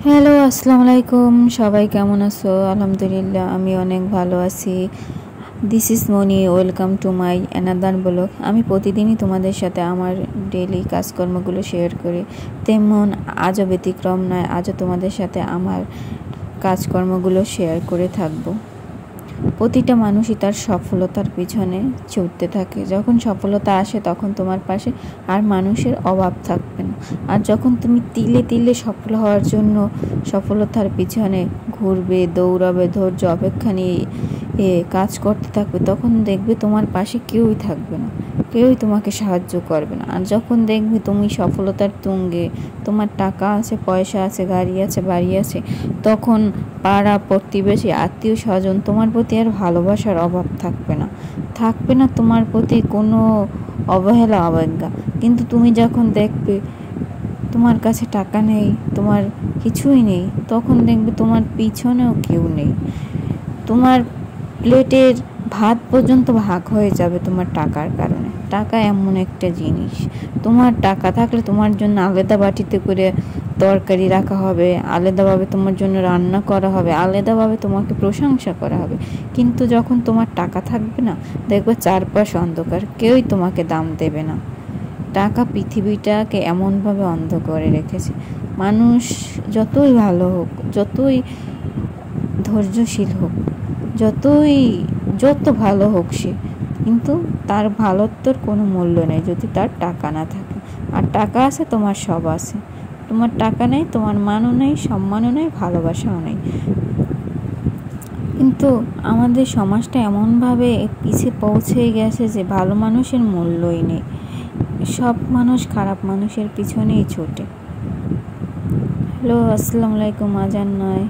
Hello, আসসালামু আলাইকুম। সবাই কেমন আছো? আলহামদুলিল্লাহ, আমি অনেক ভালো আছি। This is Moni, welcome to my another blog. আমি প্রতিদিনই তোমাদের সাথে আমার ডেইলি কাজকর্মগুলো শেয়ার করি, তেমন আজও ব্যতিক্রম নয়। আজও তোমাদের সাথে আমার কাজকর্মগুলো শেয়ার করে থাকবো। প্রতিটা মানুষই তার সফলতার পিছনে ছুটতে থাকে। যখন সফলতা আসে তখন তোমার পাশে আর মানুষের অভাব থাকবে না। আর যখন তুমি তিলে তিলে সফল হওয়ার জন্য সফলতার পিছনে ঘুরবে, দৌড়াবে, ধৈর্য অপেক্ষা নিয়ে কাজ করতে থাকবে, তখন দেখবে তোমার পাশে কেউই থাকবে না, কেউই তোমাকে সাহায্য করবে না। আর যখন দেখবে তুমি সফলতার তুঙ্গে, তোমার টাকা আছে, পয়সা আছে, গাড়ি আছে, বাড়ি আছে, তখন পাড়া প্রতিবেশী, আত্মীয় স্বজন তোমার প্রতি আর ভালোবাসার অভাব থাকবে না, থাকবে না তোমার প্রতি কোনো অবহেলা, অবজ্ঞা। কিন্তু তুমি যখন দেখবে তোমার কাছে টাকা নেই, তোমার কিছুই নেই, তখন দেখবে তোমার পিছনেও কেউ নেই। তোমার প্লেটের ভাত পর্যন্ত ভাগ হয়ে যাবে তোমার টাকার কারণে। টাকা এমন একটা জিনিস, তোমার টাকা থাকলে তোমার জন্য আলাদা বাটিতে করে তরকারি রাখা হবে, আলাদাভাবে তোমার জন্য রান্না করা হবে, আলাদাভাবে তোমাকে প্রশংসা করা হবে। কিন্তু যখন তোমার টাকা থাকবে না, দেখবে চারপাশ অন্ধকার, কেউই তোমাকে দাম দেবে না। টাকা পৃথিবীটাকে এমনভাবে অন্ধ করে রেখেছে। মানুষ যতই ভালো হোক, যতই ধৈর্যশীল হোক, যত ভালো হোক সে, কিন্তু তার ভালোত্বর কোনো মূল্য নেই যদি তার টাকা না থাকে। আর টাকা আছে, তোমার সব আছে। তোমার টাকা নেই, তোমার মানও নেই, সম্মানও নেই, ভালোবাসাও নেই। কিন্তু আমাদের সমাজটা এমনভাবে পিছিয়ে পৌঁছে গেছে যে ভালো মানুষের মূল্যই নেই। সব মানুষ খারাপ মানুষের পিছনেই ছোটে। হ্যালো, আসসালামু আলাইকুম। আজান নয়।